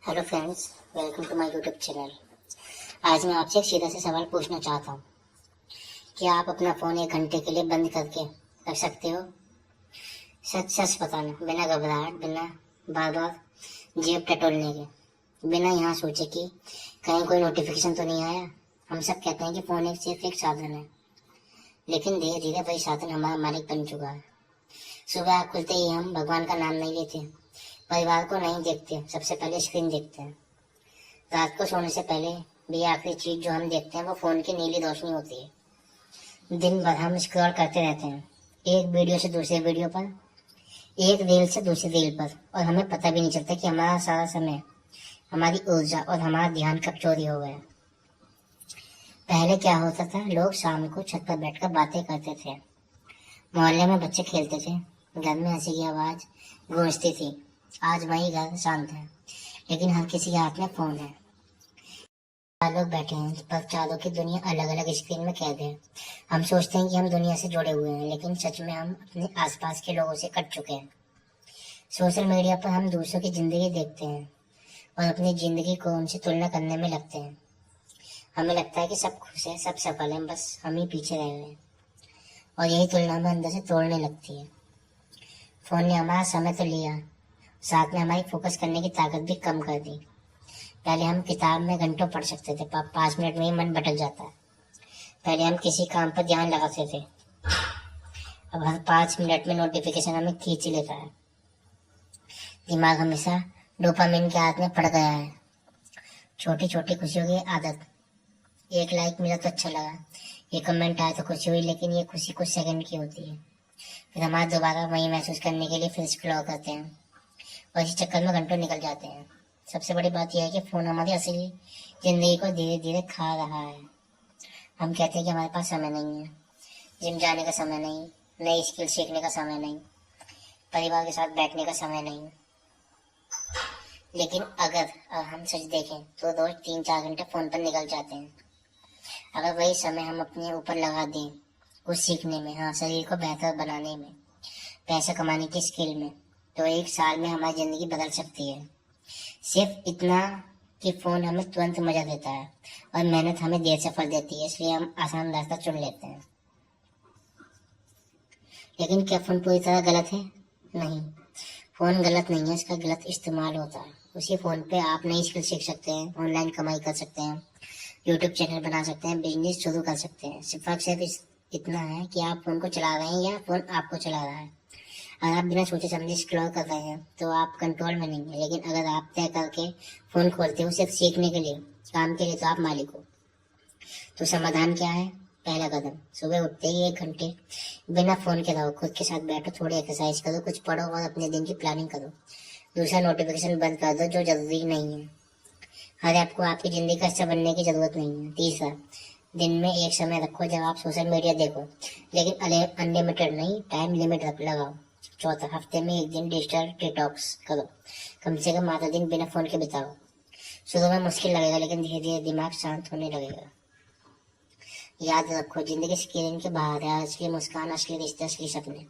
Hello friends, welcome to my YouTube channel. आज मैं आपसे एक सीधा सा सवाल पूछना चाहता हूँ। क्या आप अपना फ़ोन 1 घंटे के लिए बंद करके रख सकते हो? सच सच बताना, बिना घबराहट, बिना बार बार जेब टटोलने के, बिना यहाँ सोचे कि कहीं कोई नोटिफिकेशन तो नहीं आया। हम सब कहते हैं कि फ़ोन सिर्फ एक साधन है, लेकिन धीरे धीरे वही साधन हमारा मालिक बन चुका है। सुबह आँख खुलते ही हम भगवान का नाम नहीं लेते, परिवार को नहीं देखते, सबसे पहले स्क्रीन देखते हैं। रात को सोने से पहले भी आखिरी चीज जो हम देखते हैं वो फोन की नीली रोशनी होती है। दिन भर हम स्क्रॉल करते रहते हैं, एक वीडियो से दूसरे वीडियो पर, एक रील से दूसरी रील पर, और हमें पता भी नहीं चलता कि हमारा सारा समय, हमारी ऊर्जा और हमारा ध्यान कब चोरी हो गया। पहले क्या होता था, लोग शाम को छत पर बैठकर बातें करते थे, मोहल्ले में बच्चे खेलते थे, घर में हंसी की आवाज गूंजती थी। आज वही घर शांत है, लेकिन हर किसी के हाथ में फोन है। चार लोग बैठे हैं पर चारों की दुनिया अलग अलग स्क्रीन में कैद है। हम सोचते हैं कि हम दुनिया से जुड़े हुए हैं, लेकिन सच में हम अपने आसपास के लोगों से कट चुके हैं। सोशल मीडिया पर हम दूसरों की जिंदगी देखते हैं और अपनी जिंदगी को उनसे तुलना करने में लगते हैं। हमें लगता है कि सब खुश है, सब सफल है, बस हम ही पीछे रह गए। और यही तुलना हमें अंदर से तोड़ने लगती है। फोन ने हमारा समय तो लिया, साथ में हमारी फोकस करने की ताकत भी कम कर दी। पहले हम किताब में घंटों पढ़ सकते थे, 5 मिनट में ही मन भटक जाता है। पहले हम किसी काम पर ध्यान लगाते थे, अब हर 5 मिनट में नोटिफिकेशन हमें खींच लेता है। दिमाग हमेशा डोपामिन के हाथ में पड़ गया है। छोटी छोटी खुशियों की आदत, एक लाइक मिला तो अच्छा लगा, एक कमेंट आया तो खुशी हुई, लेकिन ये खुशी कुछ सेकंड की होती है। फिर हमारे दोबारा वही महसूस करने के लिए फिर स्क्रॉल करते हैं और इसी चक्कर में घंटों निकल जाते हैं। सबसे बड़ी बात यह है कि फोन हमारी असली जिंदगी को धीरे धीरे खा रहा है। हम कहते हैं कि हमारे पास समय नहीं है, जिम जाने का समय नहीं, नई स्किल सीखने का समय नहीं, परिवार के साथ बैठने का समय नहीं। लेकिन अगर हम सच देखें तो रोज 3-4 घंटे फोन पर निकल जाते हैं। अगर वही समय हम अपने ऊपर लगा दें, कुछ सीखने में, हाँ, शरीर को बेहतर बनाने में, पैसा कमाने की स्किल में, तो 1 साल में हमारी जिंदगी बदल सकती है। सिर्फ इतना कि फोन हमें तुरंत मजा देता है और मेहनत हमें देर से फल देती है, इसलिए हम आसान रास्ता चुन लेते हैं। लेकिन क्या फोन पूरी तरह गलत है? नहीं, फोन गलत नहीं है, इसका गलत इस्तेमाल होता है। उसी फोन पे आप नई स्किल सीख सकते हैं, ऑनलाइन कमाई कर सकते हैं, यूट्यूब चैनल बना सकते हैं, बिजनेस शुरू कर सकते हैं। सिर्फ इतना है कि आप फोन को चला रहे हैं या फोन आपको चला रहा है। अगर आप बिना सोचे समझे स्क्रॉल कर रहे हैं तो आप कंट्रोल में नहीं है, लेकिन अगर आप तय करके फोन खोलते हो सिर्फ सीखने के लिए, काम के लिए, तो आप मालिक हो। तो समाधान क्या है? पहला कदम, सुबह उठते ही 1 घंटे बिना फोन के रहो, खुद के साथ बैठो, थोड़ी एक्सरसाइज करो, कुछ पढ़ो और अपने दिन की प्लानिंग करो। दूसरा, नोटिफिकेशन बंद कर दो जो जरूरी नहीं है। हर ऐप को आपकी जिंदगी का हिस्सा बनने की जरूरत नहीं है। तीसरा, दिन में एक समय रखो जब आप सोशल मीडिया देखो, लेकिन अनलिमिटेड नहीं, टाइम लिमिट लगाओ। चौथा, हफ्ते में 1 दिन डिजिटल डिटॉक्स करो, कम से कम आधा दिन बिना फोन के बिताओ। शुरू में मुश्किल लगेगा, लेकिन धीरे धीरे दिमाग शांत होने लगेगा। याद रखो, जिंदगी स्क्रीन के बाहर है, असली मुस्कान, असली रिश्ते, असली सपने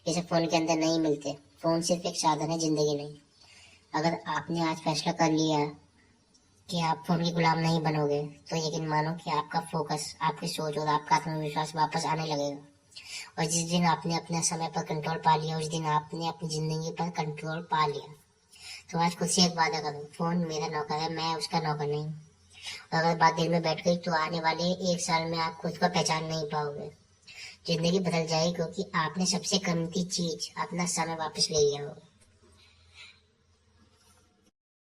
ये सब फोन के अंदर नहीं मिलते। फोन सिर्फ एक साधन है, जिंदगी नहीं। अगर आपने आज फैसला कर लिया कि आप फोन के गुलाम नहीं बनोगे, तो यकीन मानो कि आपका फोकस, आपकी सोच और आपका आत्मविश्वास वापस आने लगेगा। और जिस दिन आपने अपने समय पर कंट्रोल पा लिया, उस दिन आपने अपनी जिंदगी पर कंट्रोल पा लिया। तो आज खुद से एक वादा करो, फोन मेरा नौकर है, मैं उसका नौकर नहीं। और अगर बात दिल में बैठ गई तो आने वाले 1 साल में आप खुद को पहचान नहीं पाओगे। जिंदगी बदल जाएगी क्योंकि आपने सबसे कीमती चीज, अपना समय वापस ले लिया होगा।